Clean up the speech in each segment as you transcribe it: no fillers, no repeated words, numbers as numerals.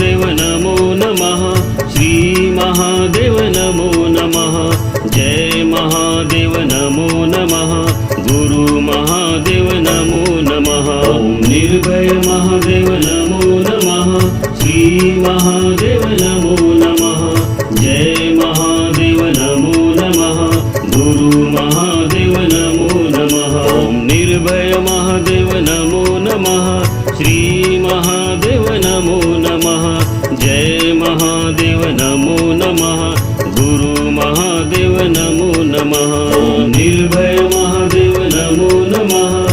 महादेव नमो नमः। श्री महादेव नमो नमः। जय महादेव नमो नमः। गुरु महादेव नमो नमः। ओम निर्भय महादेव नमो नमः। श्री महादेव नमो नमः। जय महादेव नमो नमः। गुरु महादेव नमो नमः। ओम निर्भय महादेव नमो नमः। श्री महादेव नमो नमः। जय महादेव नमो नमः। गुरु महादेव नमो नमः। निर्भय महादेव नमो नमः।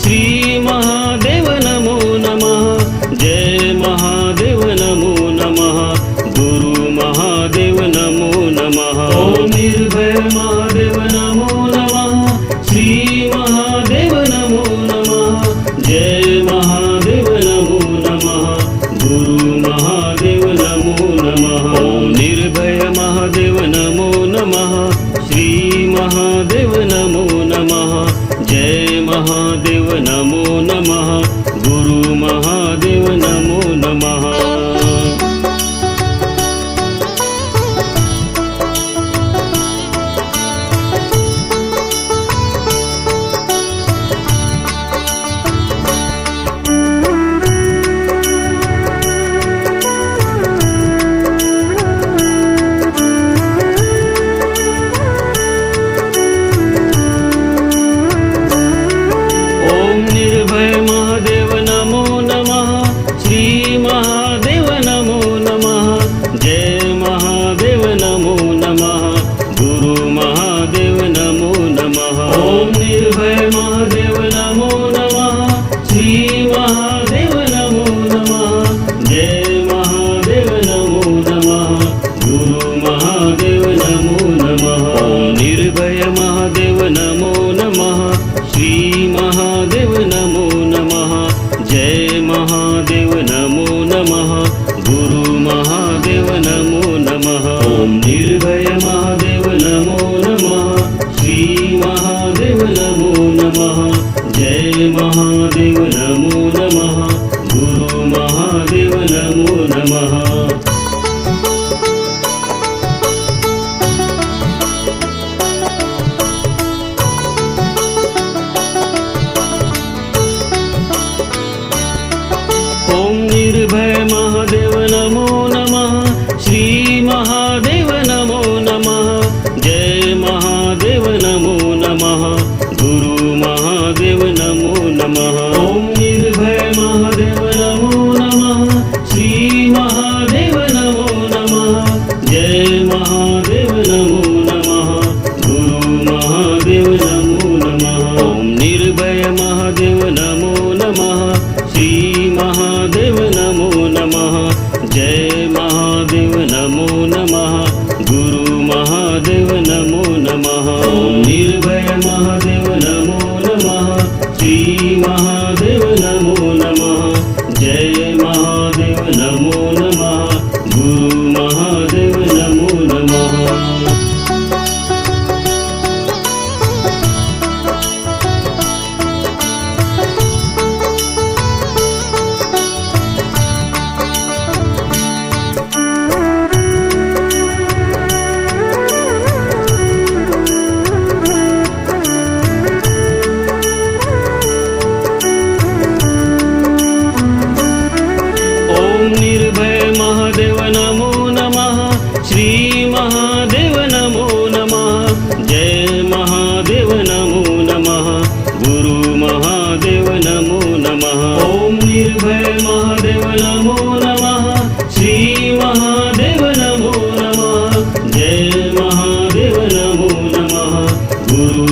श्री महादेव नमो नमः। जय महादेव नमो नमः। गुरु महादेव नमो नमः। ओम निर्भय महादेव नमो नमः। श्री महादेव नमो नमः। जय महादेव नमो नमः। गुरु महादेव नमो नमः। ओम निर्भय महादेव नमो नमः। श्री महादेव नमो नमः। जय महादेव नमो नमः। गुरु महादेव नमो नमः। ओम निर्भय महादेव नमो नमः। श्री महादेव नमो नमः। जय महादेव नमो नमः। गुरु महादेव नमो नमः। गुरु